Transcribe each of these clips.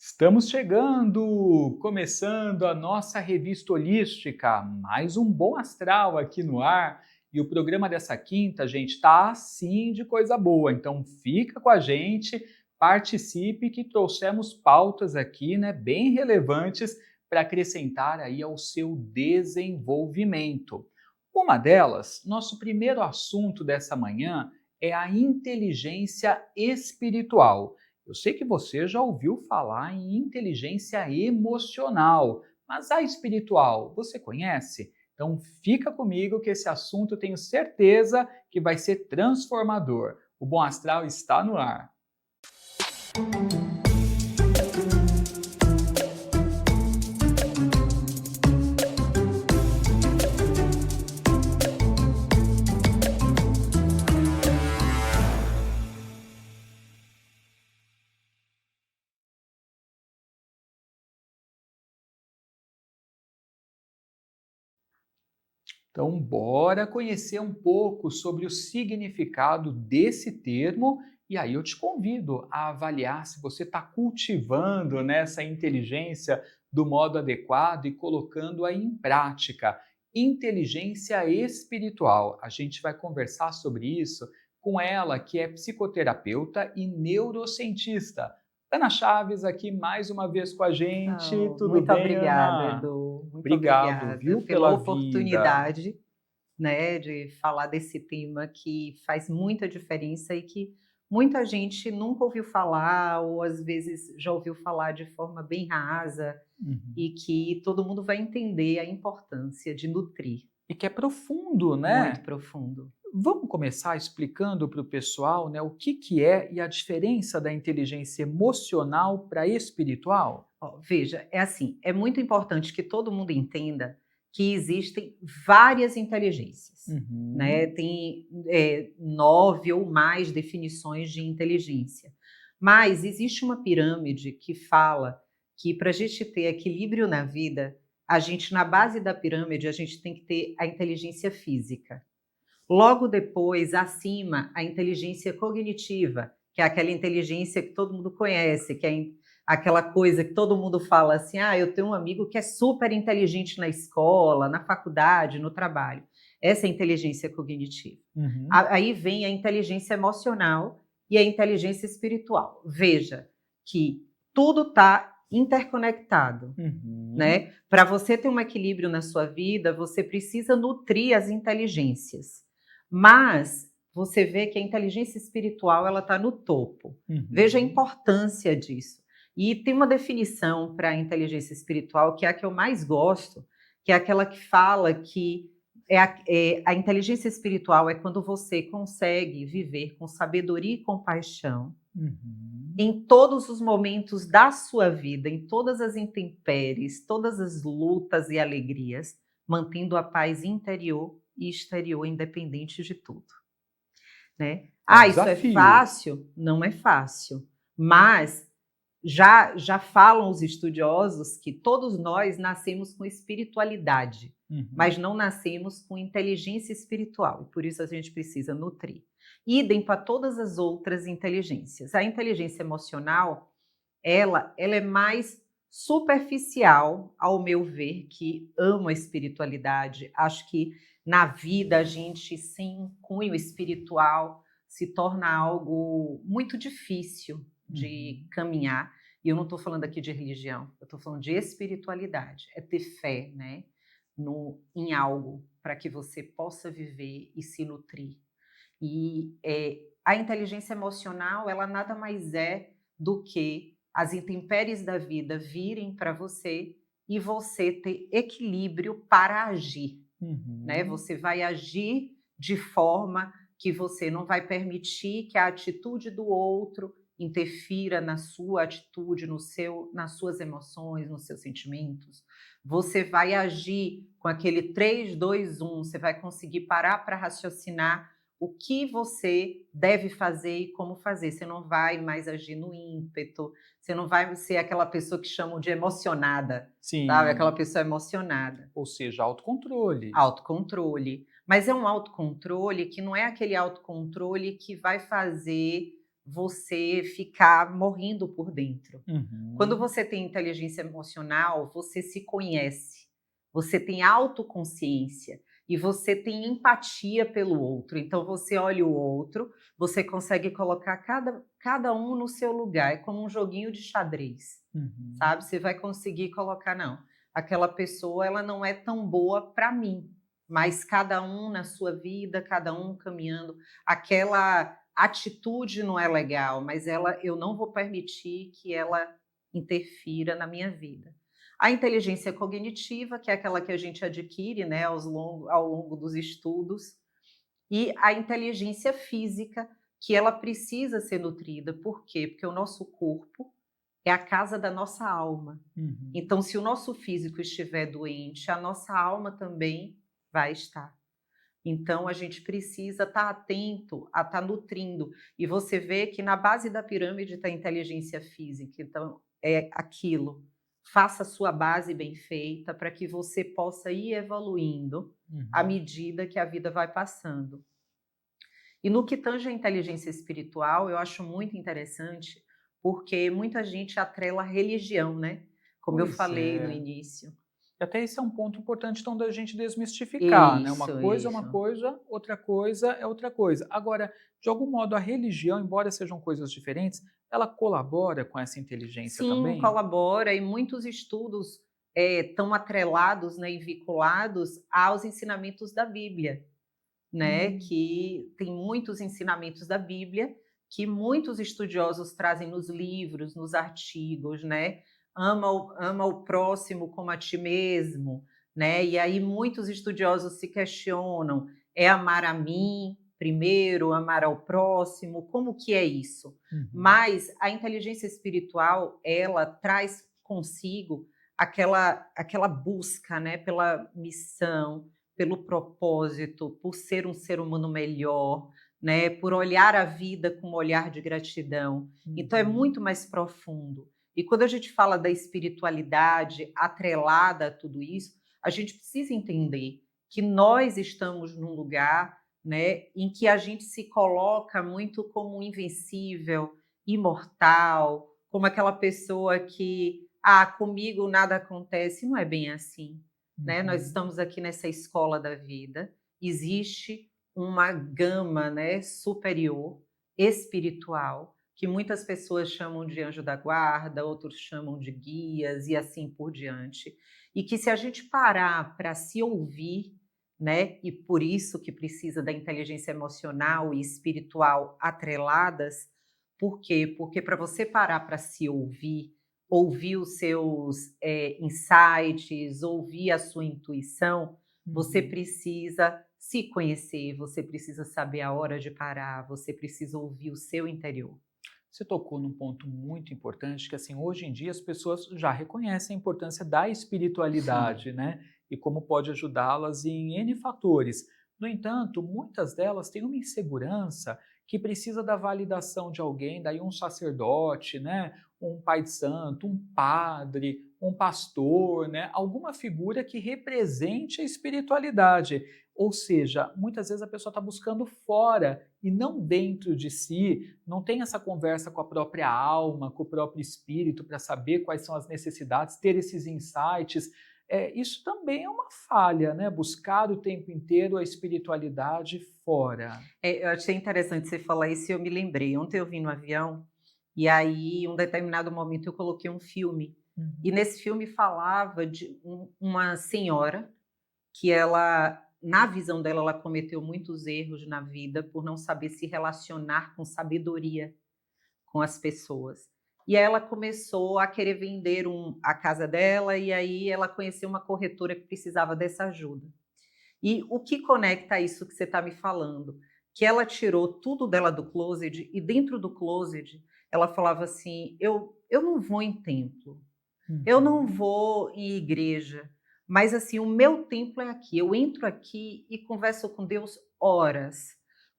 Estamos chegando, começando a nossa revista holística, mais um bom astral aqui no ar. E o programa dessa quinta, gente, tá assim de coisa boa. Então fica com a gente, participe que trouxemos pautas aqui, né, bem relevantes para acrescentar aí ao seu desenvolvimento. Uma delas, nosso primeiro assunto dessa manhã é a inteligência espiritual. Eu sei que você já ouviu falar em inteligência emocional, mas a espiritual, você conhece? Então fica comigo que esse assunto eu tenho certeza que vai ser transformador. O Bom Astral está no ar. Então, bora conhecer um pouco sobre o significado desse termo e aí eu te convido a avaliar se você está cultivando, né, essa inteligência do modo adequado e colocando-a em prática. Inteligência espiritual. A gente vai conversar sobre isso com ela, que é psicoterapeuta e neurocientista. Ana Chaves aqui mais uma vez com a gente. Oh, Tudo muito bem, obrigada, Ana? Edu. Muito Obrigado, obrigada viu, pela pela vinda. oportunidade, né, de falar desse tema que faz muita diferença e que muita gente nunca ouviu falar ou às vezes já ouviu falar de forma bem rasa Uhum. e que todo mundo vai entender a importância de nutrir. E que é profundo, Muito né? profundo. Vamos começar explicando para o pessoal, né, o que é e a diferença da inteligência emocional para a espiritual? Ó, veja, é assim, é muito importante que todo mundo entenda que existem várias inteligências, né? Uhum. Tem 9 ou mais definições de inteligência. Mas existe uma pirâmide que fala que para a gente ter equilíbrio na vida, a gente, na base da pirâmide, a gente tem que ter a inteligência física. Logo depois, acima, a inteligência cognitiva, que é aquela inteligência que todo mundo conhece, que é aquela coisa que todo mundo fala assim: ah, eu tenho um amigo que é super inteligente na escola, na faculdade, no trabalho. Essa é a inteligência cognitiva. Uhum. Aí vem a inteligência emocional e a inteligência espiritual. Veja que tudo está interconectado, Uhum. né? Para você ter um equilíbrio na sua vida, você precisa nutrir as inteligências. Mas você vê que a inteligência espiritual ela está no topo. Veja a Uhum. importância disso. E tem uma definição para a inteligência espiritual que é a que eu mais gosto, que é aquela que fala que a inteligência espiritual é quando você consegue viver com sabedoria e compaixão Uhum. em todos os momentos da sua vida, em todas as intempéries, todas as lutas e alegrias, mantendo a paz interior e exterior, independente de tudo, né? É um Ah, isso é desafio. fácil? Não é fácil, mas já falam os estudiosos que todos nós nascemos com espiritualidade, Uhum. mas não nascemos com inteligência espiritual, e por isso a gente precisa nutrir. Idem para todas as outras inteligências. A inteligência emocional, ela é mais superficial, ao meu ver, que amo a espiritualidade. Acho que na vida a gente sem um cunho espiritual se torna algo muito difícil de Uhum. caminhar. E eu não estou falando aqui de religião, eu estou falando de espiritualidade. É ter fé, né, em algo para que você possa viver e se nutrir. E a inteligência emocional, ela nada mais é do que as intempéries da vida virem para você e você ter equilíbrio para agir, né? Uhum. Você vai agir de forma que você não vai permitir que a atitude do outro interfira na sua atitude, nas suas emoções, nos seus sentimentos. Você vai agir com aquele 3, 2, 1, você vai conseguir parar para raciocinar o que você deve fazer e como fazer. Você não vai mais agir no ímpeto, você não vai ser aquela pessoa que chamam de emocionada, sabe? Aquela Sim. pessoa emocionada. Ou seja, autocontrole. Autocontrole. Mas é um autocontrole que não é aquele autocontrole que vai fazer você ficar morrendo por dentro. Quando Uhum. você tem inteligência emocional, você se conhece, você tem autoconsciência e você tem empatia pelo outro. Então você olha o outro, você consegue colocar cada um no seu lugar, é como um joguinho de xadrez, Uhum. sabe? Você vai conseguir colocar, não, aquela pessoa ela não é tão boa para mim, mas cada um na sua vida, cada um caminhando, aquela atitude não é legal, mas eu não vou permitir que ela interfira na minha vida. A inteligência cognitiva, que é aquela que a gente adquire, né, ao longo dos estudos, e a inteligência física, que ela precisa ser nutrida. Por quê? Porque o nosso corpo é a casa da nossa alma. Uhum. Então, se o nosso físico estiver doente, a nossa alma também vai estar. Então, a gente precisa estar atento a estar nutrindo. E você vê que na base da pirâmide está a inteligência física. Então, é aquilo. Faça a sua base bem feita para que você possa ir evoluindo à Uhum. medida que a vida vai passando. E no que tange à inteligência espiritual, eu acho muito interessante, porque muita gente atrela a religião, né? Como eu Pois falei no é. início. E até esse é um ponto importante, então, da gente desmistificar, né, Isso, uma isso. coisa, outra coisa é outra coisa. Agora, de algum modo, a religião, embora sejam coisas diferentes, ela colabora com essa inteligência Sim, também? colabora e muitos estudos estão atrelados, né, e vinculados aos ensinamentos da Bíblia, né, Hum. que tem muitos ensinamentos da Bíblia que muitos estudiosos trazem nos livros, nos artigos, né? Ama o próximo como a ti mesmo, né? E aí muitos estudiosos se questionam: é amar a mim primeiro, amar ao próximo? Como que é isso? Uhum. Mas a inteligência espiritual, ela traz consigo aquela busca, né, pela missão, pelo propósito, por ser um ser humano melhor, né, por olhar a vida com um olhar de gratidão. Então é Uhum. muito mais profundo. E quando a gente fala da espiritualidade atrelada a tudo isso, a gente precisa entender que nós estamos num lugar, né, em que a gente se coloca muito como invencível, imortal, como aquela pessoa que, comigo nada acontece. Não é bem assim, né? Nós Uhum. estamos aqui nessa escola da vida, existe uma gama, né, superior, espiritual, que muitas pessoas chamam de anjo da guarda, outros chamam de guias e assim por diante. E que se a gente parar para se ouvir, né, e por isso que precisa da inteligência emocional e espiritual atreladas, por quê? Porque para você parar para se ouvir, ouvir os seus insights, ouvir a sua intuição, você Uhum. precisa se conhecer, você precisa saber a hora de parar, você precisa ouvir o seu interior. Você tocou num ponto muito importante que, assim, hoje em dia as pessoas já reconhecem a importância da Sim. espiritualidade, né? E como pode ajudá-las em N fatores. No entanto, muitas delas têm uma insegurança que precisa da validação de alguém, daí um sacerdote, né? Um pai de santo, um padre, um pastor, né? Alguma figura que represente a espiritualidade. Ou seja, muitas vezes a pessoa está buscando fora e não dentro de si, não tem essa conversa com a própria alma, com o próprio espírito, para saber quais são as necessidades, ter esses insights. Isso também é uma falha, né? Buscar o tempo inteiro a espiritualidade fora. Eu achei interessante você falar isso e eu me lembrei. Ontem eu vim no avião e aí, em um determinado momento, eu coloquei um filme. E Uhum. nesse filme falava de uma senhora que ela, na visão dela, ela cometeu muitos erros na vida por não saber se relacionar com sabedoria com as pessoas. E aí ela começou a querer vender a casa dela e aí ela conheceu uma corretora que precisava dessa ajuda. E o que conecta a isso que você está me falando? Que ela tirou tudo dela do closet e dentro do closet ela falava assim: eu não vou em templo, eu não Uhum. vou em igreja, mas assim, o meu templo é aqui. Eu entro aqui e converso com Deus horas.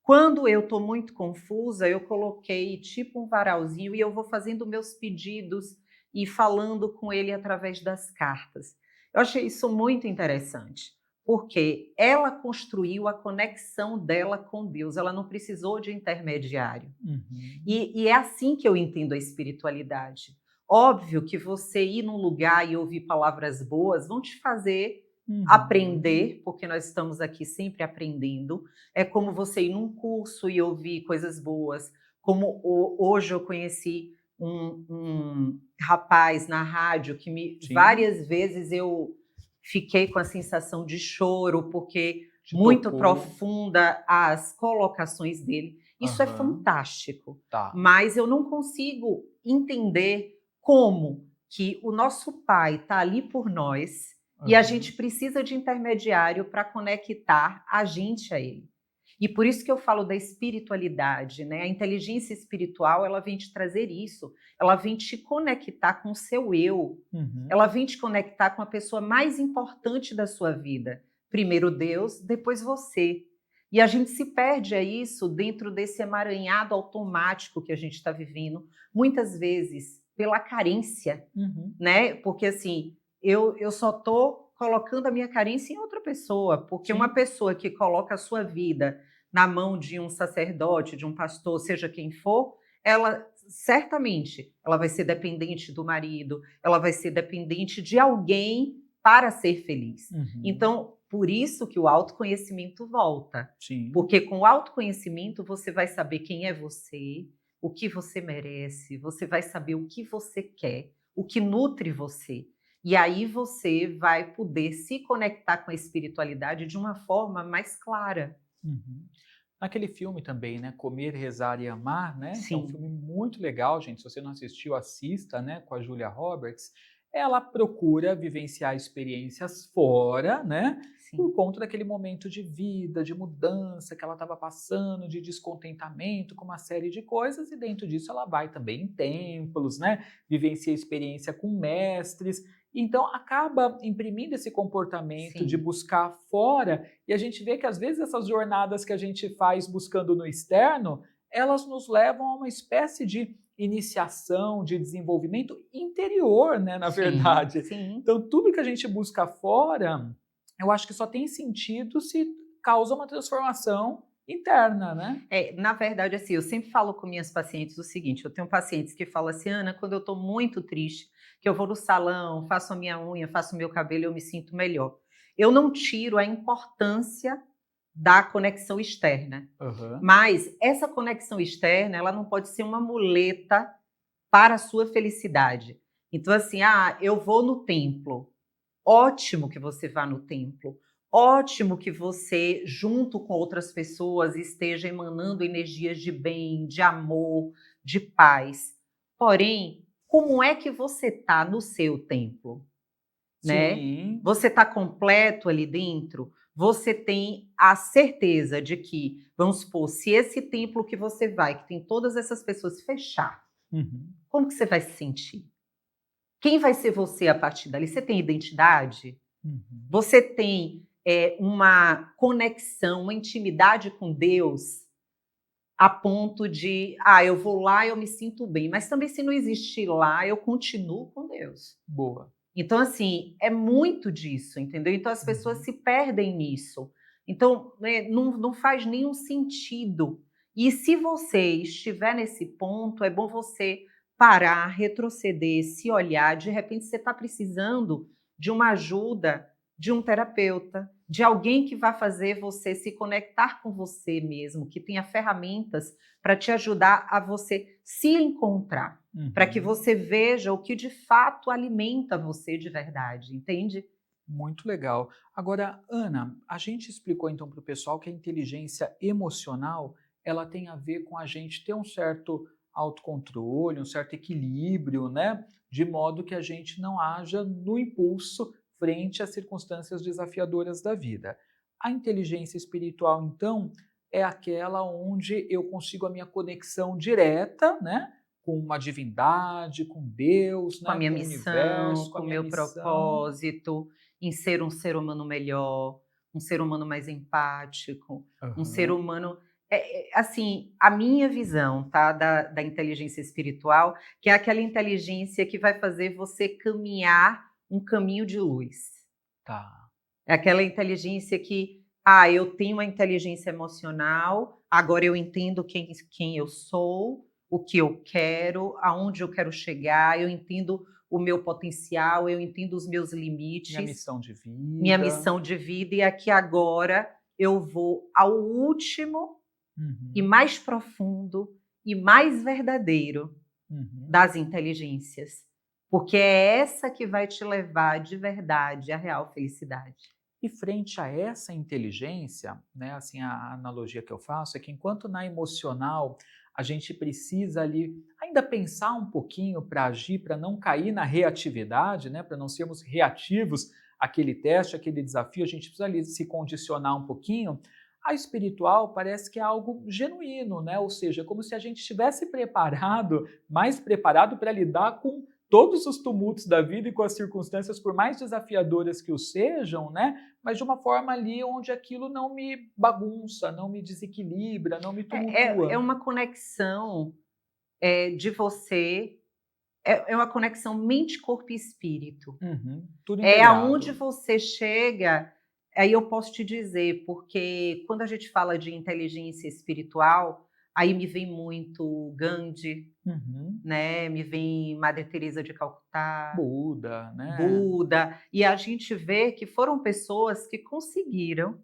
Quando eu estou muito confusa, eu coloquei tipo um varalzinho e eu vou fazendo meus pedidos e falando com ele através das cartas. Eu achei isso muito interessante, Porque ela construiu a conexão dela com Deus, ela não precisou de intermediário. Uhum. E é assim que eu entendo a espiritualidade. Óbvio que você ir num lugar e ouvir palavras boas vão te fazer Uhum. aprender, porque nós estamos aqui sempre aprendendo. É como você ir num curso e ouvir coisas boas. Como hoje eu conheci um rapaz na rádio que Sim, várias vezes eu fiquei com a sensação de choro, porque te muito tocou. profunda as colocações dele. Isso é Aham. fantástico, Tá. mas eu não consigo entender como que o nosso pai está ali por nós e a gente Aham. precisa de intermediário para conectar a gente a ele. E por isso que eu falo da espiritualidade, né? A inteligência espiritual, ela vem te trazer isso, ela vem te conectar com o seu eu, ela Uhum. vem te conectar com a pessoa mais importante da sua vida. Primeiro Deus, depois você. E a gente se perde a isso dentro desse emaranhado automático que a gente está vivendo, muitas vezes pela carência, Uhum. né? Porque assim, eu só estou colocando a minha carência em outra pessoa, porque uma Sim. pessoa que coloca a sua vida na mão de um sacerdote, de um pastor, seja quem for, ela certamente ela vai ser dependente do marido, ela vai ser dependente de alguém para ser feliz. Uhum. Então, por isso que o autoconhecimento volta. Sim. Porque com o autoconhecimento você vai saber quem é você, o que você merece, você vai saber o que você quer, o que nutre você. E aí você vai poder se conectar com a espiritualidade de uma forma mais clara. Uhum. Naquele filme também, né, Comer, Rezar e Amar, né, que é um Sim, filme muito legal, gente, se você não assistiu, assista, né, com a Julia Roberts. Ela procura vivenciar experiências fora, né, por sim, conta daquele momento de vida, de mudança que ela estava passando, de descontentamento com uma série de coisas, e dentro disso ela vai também em templos, né, vivencia experiência com mestres, então acaba imprimindo esse comportamento de sim, buscar fora, e a gente vê que às vezes essas jornadas que a gente faz buscando no externo, elas nos levam a uma espécie de iniciação, de desenvolvimento interior, né, na sim, verdade. sim. Então, tudo que a gente busca fora, eu acho que só tem sentido se causa uma transformação interna, né? Na verdade, assim, eu sempre falo com minhas pacientes o seguinte: eu tenho pacientes que falam assim, Ana, quando eu estou muito triste, que eu vou no salão, faço a minha unha, faço o meu cabelo, eu me sinto melhor. Eu não tiro a importância da conexão externa, Aham. mas essa conexão externa, ela não pode ser uma muleta para a sua felicidade. Então, assim, eu vou no templo. Ótimo que você vá no templo. Ótimo que você, junto com outras pessoas, esteja emanando energias de bem, de amor, de paz. Porém, como é que você está no seu templo, né? Sim. Você está completo ali dentro? Você tem a certeza de que, vamos supor, se esse templo que você vai, que tem todas essas pessoas, fechar, Uhum. como que você vai se sentir? Quem vai ser você a partir dali? Você tem identidade? Uhum. Você tem uma conexão, uma intimidade com Deus a ponto de, eu vou lá, eu me sinto bem, mas também se não existir lá, eu continuo com Deus. Boa. Então, assim, é muito disso, entendeu? Então as pessoas Uhum. se perdem nisso. Então, né, não faz nenhum sentido. E se você estiver nesse ponto, é bom você parar, retroceder, se olhar. De repente, você está precisando de uma ajuda de um terapeuta, de alguém que vai fazer você se conectar com você mesmo, que tenha ferramentas para te ajudar a você se encontrar, para que Uhum. você veja o que de fato alimenta você de verdade, entende? Muito legal. Agora, Ana, a gente explicou então para o pessoal que a inteligência emocional ela tem a ver com a gente ter um certo autocontrole, um certo equilíbrio, né? De modo que a gente não haja no impulso frente às circunstâncias desafiadoras da vida. A inteligência espiritual, então, é aquela onde eu consigo a minha conexão direta, né? Com uma divindade, com Deus, Com a né? minha Com o missão, universo, com com a o minha meu missão. propósito, em ser um ser humano melhor, um ser humano mais empático, um ser Aham. humano. Assim, a minha visão, tá, da inteligência espiritual, que é aquela inteligência que vai fazer você caminhar um caminho de luz. Tá. É aquela inteligência que, eu tenho uma inteligência emocional, agora eu entendo quem eu sou, o que eu quero, aonde eu quero chegar, eu entendo o meu potencial, eu entendo os meus Minha limites, missão de minha vida. missão de vida, e aqui agora eu vou ao último e Uhum, mais profundo e mais verdadeiro uhum. das inteligências, porque é essa que vai te levar de verdade à real felicidade. E frente a essa inteligência, né, assim, a analogia que eu faço é que enquanto na emocional a gente precisa ali ainda pensar um pouquinho para agir, para não cair na reatividade, né, para não sermos reativos àquele teste, àquele desafio, a gente precisa ali se condicionar um pouquinho. A espiritual parece que é algo genuíno, né? Ou seja, é como se a gente estivesse preparado, mais preparado para lidar com todos os tumultos da vida e com as circunstâncias, por mais desafiadoras que o sejam, né? Mas de uma forma ali onde aquilo não me bagunça, não me desequilibra, não me É tumultua. uma conexão, de você, é uma conexão mente, corpo e espírito. Uhum, tudo É aonde integrado. você chega, aí eu posso te dizer, porque quando a gente fala de inteligência espiritual, aí me vem muito Gandhi, Uhum. né, me vem Madre Teresa de Calcutá, Buda, né? Buda, e a gente vê que foram pessoas que conseguiram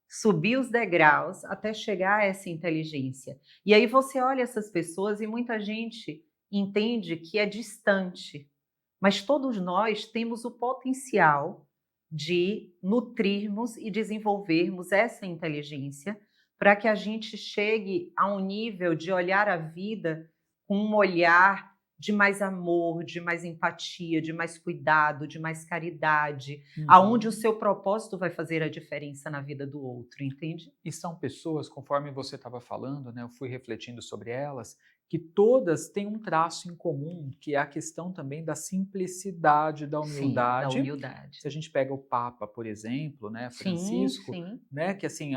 subir os degraus até chegar a essa inteligência. E aí você olha essas pessoas e muita gente entende que é distante, mas todos nós temos o potencial de nutrirmos e desenvolvermos essa inteligência para que a gente chegue a um nível de olhar a vida com um olhar de mais amor, de mais empatia, de mais cuidado, de mais caridade, aonde o Uhum. seu propósito vai fazer a diferença na vida do outro, entende? E são pessoas, conforme você estava falando, né, eu fui refletindo sobre elas, que todas têm um traço em comum, que é a questão também da simplicidade, da Sim, da humildade. humildade. Se a gente pega o Papa, por exemplo, né, Sim, Francisco, sim. né, que assim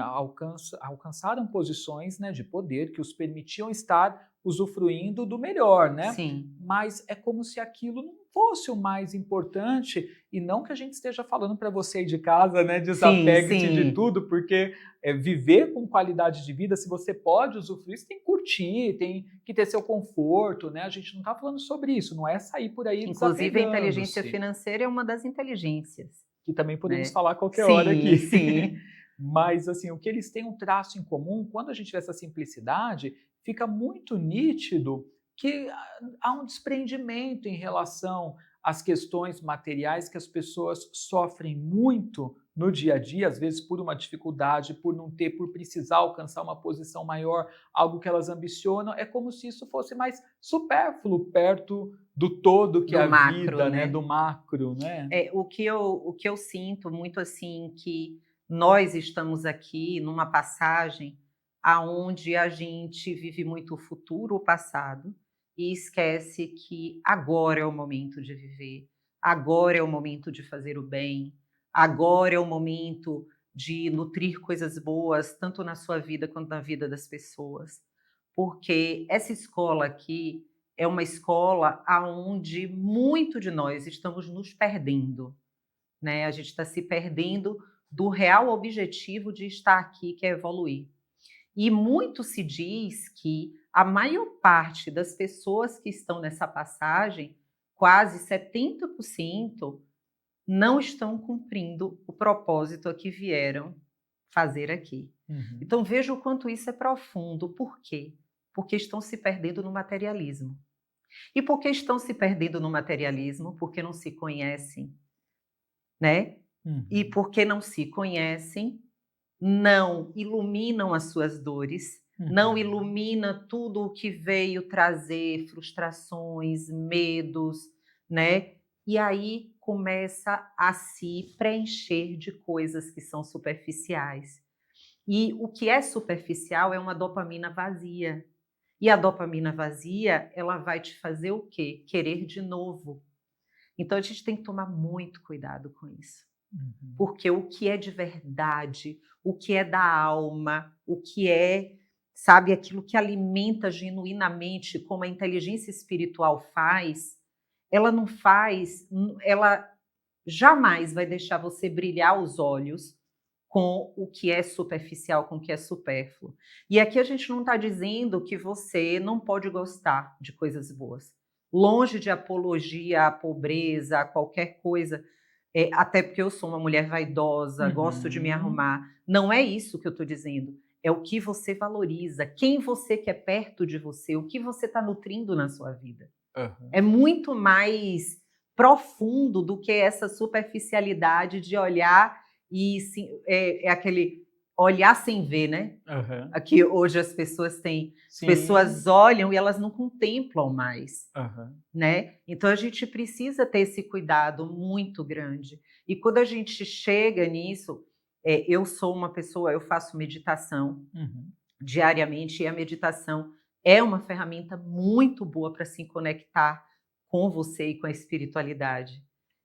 alcançaram posições, né, de poder que os permitiam estar usufruindo do melhor, né? Sim, Mas é como se aquilo não fosse o mais importante, e não que a gente esteja falando para você aí de casa, né, sim, desapegue-se de sim. tudo, porque viver com qualidade de vida, se você pode usufruir, você tem que curtir, tem que ter seu conforto, né? A gente não está falando sobre isso, não é sair por aí Inclusive a inteligência desapegando-se, financeira é uma das inteligências, que também podemos né. falar a qualquer hora Sim, aqui. sim. Mas, assim, o que eles têm um traço em comum, quando a gente vê essa simplicidade, fica muito nítido que há um desprendimento em relação às questões materiais que as pessoas sofrem muito no dia a dia, às vezes por uma dificuldade, por não ter, por precisar alcançar uma posição maior, algo que elas ambicionam, é como se isso fosse mais supérfluo perto do todo que é Do a macro, vida, né, né. do macro, né? O que eu sinto muito, assim, que nós estamos aqui numa passagem aonde a gente vive muito o futuro, o passado, e esquece que agora é o momento de viver, agora é o momento de fazer o bem, agora é o momento de nutrir coisas boas, tanto na sua vida quanto na vida das pessoas. Porque essa escola aqui é uma escola aonde muito de nós estamos nos perdendo, né, a gente está se perdendo do real objetivo de estar aqui, que é evoluir. E muito se diz que a maior parte das pessoas que estão nessa passagem, quase 70%, não estão cumprindo o propósito a que vieram fazer aqui. Uhum. Então veja o quanto isso é profundo. Por quê? Porque estão se perdendo no materialismo. E por que estão se perdendo no materialismo? Porque não se conhecem, né? E Uhum. porque não se conhecem, não iluminam as suas dores, não Uhum. ilumina tudo o que veio trazer frustrações, medos, né? E aí começa a se preencher de coisas que são superficiais. E o que é superficial é uma dopamina vazia. E a dopamina vazia, ela vai te fazer o quê? Querer de novo. Então a gente tem que tomar muito cuidado com isso. Uhum. Porque o que é de verdade, o que é da alma, o que é, sabe, aquilo que alimenta genuinamente, como a inteligência espiritual faz, ela não faz, ela jamais vai deixar você brilhar os olhos com o que é superficial, com o que é supérfluo. E aqui a gente não está dizendo que você não pode gostar de coisas boas. Longe de apologia à pobreza, a qualquer coisa, até porque eu sou uma mulher vaidosa, gosto de me Uhum. arrumar. Não é isso que eu estou dizendo. É o que você valoriza, quem você quer perto de você, o que você está nutrindo na sua vida. É Aham. muito mais profundo do que essa superficialidade de olhar e é aquele olhar sem ver, né? Aham. Aqui hoje as pessoas têm, as Sim. pessoas olham e elas não contemplam mais, Aham. né? Então a gente precisa ter esse cuidado muito grande. E quando a gente chega nisso, eu sou uma pessoa, eu faço meditação Uhum. diariamente, e a meditação é uma ferramenta muito boa para se conectar com você e com a espiritualidade.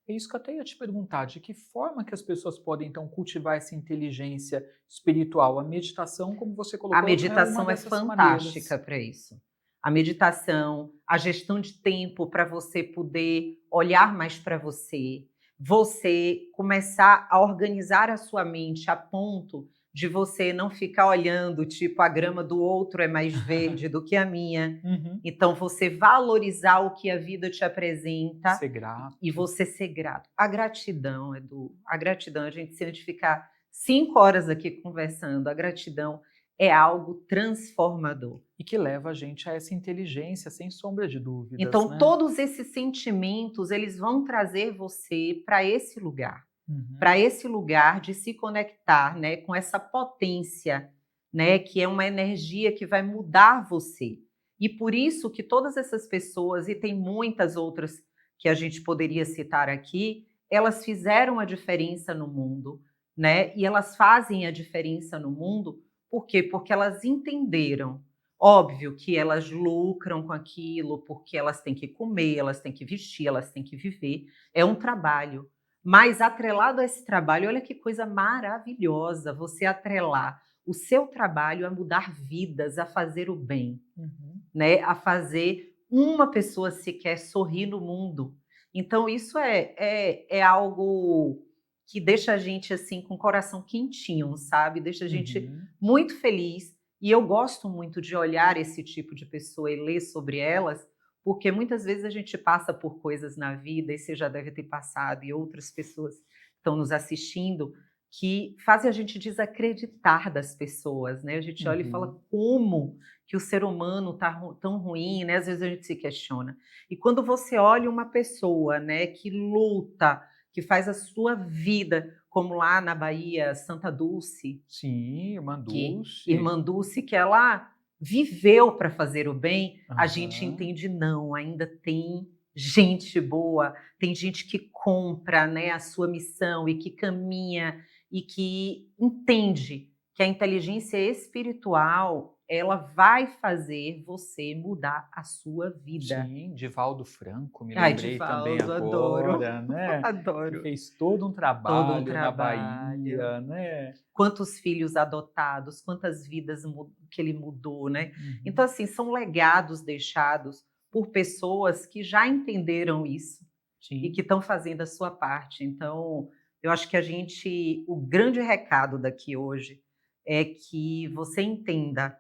É isso que eu até ia te perguntar, de que forma que as pessoas podem então cultivar essa inteligência espiritual? A meditação, como você A colocou, é uma meditação é dessas fantástica maneiras. para isso. A meditação, a gestão de tempo para você poder olhar mais para você, você começar a organizar a sua mente a ponto de você não ficar olhando, tipo, a grama do outro é mais verde do que a minha. Uhum. Então, você valorizar o que a vida te apresenta Ser e grato. você ser grato. A gratidão, Edu, a gratidão, a gente sente ficar 5 horas aqui conversando, a gratidão é algo transformador. E que leva a gente a essa inteligência, sem sombra de dúvidas, Então, né? todos esses sentimentos, eles vão trazer você Uhum. para esse lugar de se conectar, né, com essa potência, né, que é uma energia que vai mudar você. E por isso que todas essas pessoas, e tem muitas outras que a gente poderia citar aqui, elas fizeram a diferença no mundo, né? E elas fazem a diferença no mundo, por quê? Porque elas entenderam. Óbvio que elas lucram com aquilo, porque elas têm que comer, elas têm que vestir, elas têm que viver. É um trabalho. Mas atrelado a esse trabalho, olha que coisa maravilhosa você atrelar o seu trabalho a mudar vidas, a fazer o bem, Uhum. né? A fazer uma pessoa sequer sorrir no mundo. Então, isso é algo que deixa a gente assim com o coração quentinho, sabe? Deixa a gente Uhum. muito feliz. E eu gosto muito de olhar esse tipo de pessoa e ler sobre elas, porque muitas vezes a gente passa por coisas na vida, e você já deve ter passado, e outras pessoas estão nos assistindo, que fazem a gente desacreditar das pessoas, né? A gente olha e fala Uhum. como que o ser humano está tão ruim, né? Às vezes a gente se questiona. E quando você olha uma pessoa, né, que luta, que faz a sua vida, como lá na Bahia, Santa Dulce, Sim, irmã que Dulce. Irmã Dulce, que ela viveu para fazer o bem, a gente Aham. entende não, ainda tem gente boa, tem gente que compra, né, a sua missão e que caminha e que entende que a inteligência espiritual, ela vai fazer você mudar a sua vida. Sim, Divaldo Franco, me Ai, lembrei também Divaldo, adoro, agora, né, que adoro. fez todo um Todo um trabalho na trabalho. Bahia, né. Quantos filhos adotados, quantas vidas que ele mudou, né. Então, Uhum. assim, são legados deixados por pessoas que já entenderam isso e que Sim. estão fazendo a sua parte. Então, eu acho que o grande recado daqui hoje é que você entenda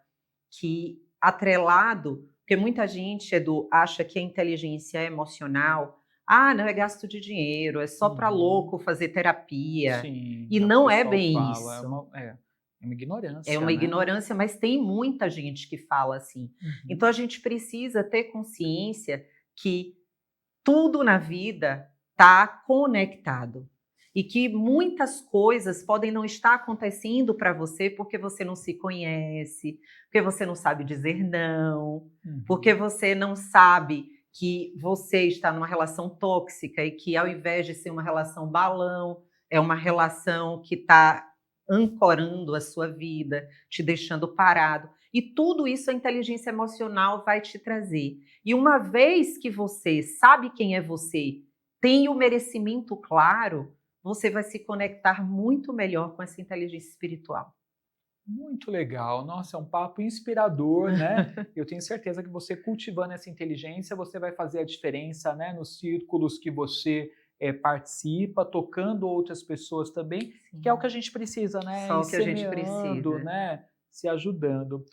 que atrelado porque muita gente, Edu, acha que a inteligência emocional, não, é gasto de dinheiro, é só para Uhum. louco fazer terapia. Sim, E é o que o não é pessoal bem fala, isso. é uma É ignorância, uma né. ignorância, mas tem muita gente que fala assim. Uhum. Então a gente precisa ter consciência que tudo na vida está conectado. E que muitas coisas podem não estar acontecendo para você porque você não se conhece, porque você não sabe dizer não, porque Uhum. você não sabe que você está numa relação tóxica e que, ao invés de ser uma relação balão, é uma relação que está ancorando a sua vida, te deixando parado. E tudo isso a inteligência emocional vai te trazer. E uma vez que você sabe quem é você, tem o merecimento claro, você vai se conectar muito melhor com essa inteligência espiritual. Muito legal. Nossa, é um papo inspirador, né. Eu tenho certeza que você cultivando essa inteligência, você vai fazer a diferença, né, nos círculos que você, participa, tocando outras pessoas também, que é o que a gente precisa, né? Só Ir o que a gente semeando, precisa. né? Se ajudando.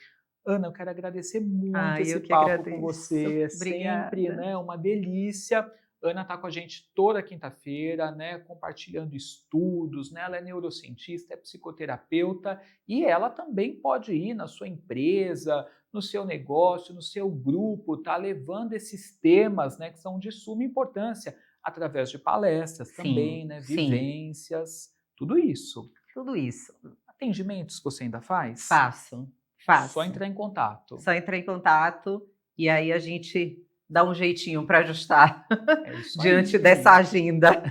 Ana, eu quero agradecer muito Ai, esse eu que papo com agradeço. você, é sempre, Obrigada. né, uma delícia. Ana está com a gente toda quinta-feira, né, compartilhando estudos, né, ela é neurocientista, é psicoterapeuta e ela também pode ir na sua empresa, no seu negócio, no seu grupo, tá levando esses temas, né, que são de suma importância, através de palestras Sim, também, né, sim, vivências, tudo isso. tudo isso. Atendimentos você ainda faz? Faço, Só faço. entrar em contato. Só entrar em contato e aí a gente dá um jeitinho para ajustar É isso diante dessa aí. agenda.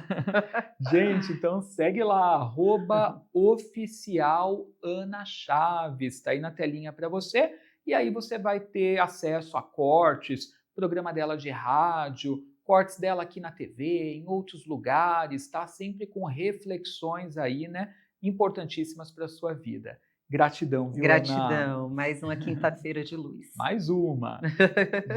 Gente, então segue lá, @oficialanachaves, tá aí na telinha para você, e aí você vai ter acesso a cortes, programa dela de rádio, cortes dela aqui na TV, em outros lugares, tá? Sempre com reflexões aí, né, importantíssimas para a sua vida. Gratidão, viu, Ana? Gratidão, mais uma quinta-feira de luz. Mais uma.